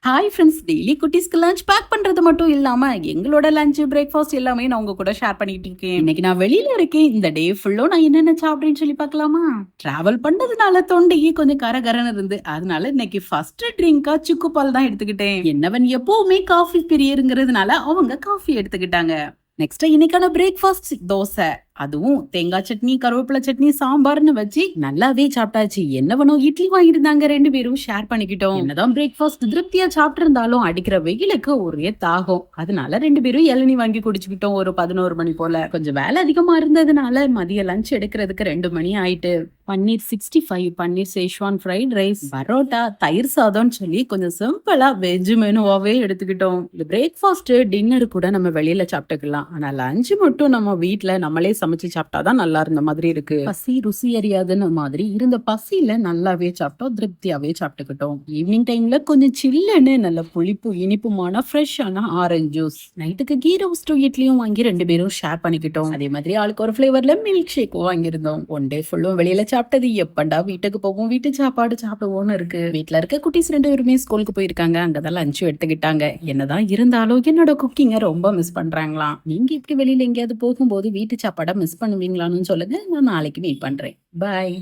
Hi friends, daily குட்டீஸ்க்கு lunch pack பண்றது மட்டும் இல்லாம எங்களோட லஞ்ச் பிரேக்ஃபாஸ்ட் எல்லாமே நான் உங்க கூட ஷேர் பண்ணிட்டு இருக்கேன். இன்னைக்கு நான் வெளியில இருக்கேன். இந்த டே ஃபுல்லும் நான் என்னென்ன சாப்பிடுறேன்னு சொல்லி பார்க்கலாமா? டிராவல் பண்ணதுனால தொண்டையே கொஞ்சம் கரகரன்னு இருந்து, அதனால இன்னைக்கு ஃபர்ஸ்ட் ட்ரிங்கா சுக்கு பால் தான் எடுத்துக்கிட்டேன். என்னவன் எப்பவுமே காஃபி பிரியருங்கிறதுனால அவங்க காஃபி எடுத்துக்கிட்டாங்க. நெக்ஸ்ட் இன்னைக்கான பிரேக்ஃபாஸ்ட் தோசை, அதுவும் தேங்காய் சட்னி, கருவேப்பிலை சட்னி, சாம்பார்னு வச்சு நல்லாவே சாப்பிட்டாச்சு. என்ன பண்ணும், இட்லி வாங்கியிருந்தாங்க, 2 பேரும் ஷேர் பண்ணிக்கிட்டோம். என்னதான் பிரேக்ஃபாஸ்ட் திருப்தியா சாப்பிட்டு இருந்தாலும் அடிக்கிற வெயிலுக்கு ஒரே தாகம். அதனால 2 பேரும் இளநீ வாங்கி குடிச்சுக்கிட்டோம். ஒரு 11 மணி போல கொஞ்சம் வேலை அதிகமா இருந்ததுனால மதிய லஞ்ச் எடுக்கிறதுக்கு 2 மணி ஆயிட்டு. பன்னீர் 65, பன்னீர் சேஷ்வான் ஃப்ரைட் ரைஸ், பரோட்டா, தயிர் சாதம்னு சொல்லி கொஞ்சம் சிம்பிளா வெஜ் மெனுவாவே எடுத்துக்கிட்டோம். இந்த பிரேக்ஃபாஸ்ட் டின்னர் கூட நம்ம வெளியில சாப்பிட்டுக்கலாம். ஆனா லஞ்ச் மட்டும் நம்ம வீட்டுல நம்மளே சமைச்சு சாப்பிட்டாதான் நல்லா இருந்த மாதிரி இருக்கு. பசி ருசி அறியாதுன்னு மாதிரி இருந்த பசியில நல்லாவே சாப்பிட்டோம், திருப்தியாவே சாப்பிட்டுக்கிட்டோம். ஈவினிங் டைம்ல கொஞ்சம் சில்லுன்னு நல்ல புளிப்பு இனிப்புமான ஃப்ரெஷ்ஷான ஆரஞ்சு ஜூஸ். நைட்டுக்கு கீ ரோஸ்ட் இட்லியும் வாங்கி 2 பேரும் ஷேர் பண்ணிக்கிட்டோம். அதே மாதிரி ஆளுக்கு ஒரு ஃபிளேவர்ல மில்க் ஷேக்கும் வாங்கியிருந்தோம். ஒன் டே ஃபுல்லும் வெளியில சாப்பிட்டது எப்பண்டா வீட்டுக்கு போவோம், வீட்டு சாப்பாடு சாப்பிடுவோம்னு இருக்கு. வீட்டுல இருக்க குட்டீஸ் 2 பேருமே ஸ்கூலுக்கு போயிருக்காங்க. அங்கதான் லஞ்ச் எடுத்துக்கிட்டாங்க. என்னதான் இருந்தாலும் என்னோட குக்கிங்க ரொம்ப மிஸ் பண்றாங்களாம். நீங்க இப்படி வெளியில எங்கேயாவது போகும்போது வீட்டு சாப்பாடை மிஸ் பண்ணுவீங்களான்னு சொல்லுங்க. நான் நாளைக்கு மீட் பண்றேன். பாய்.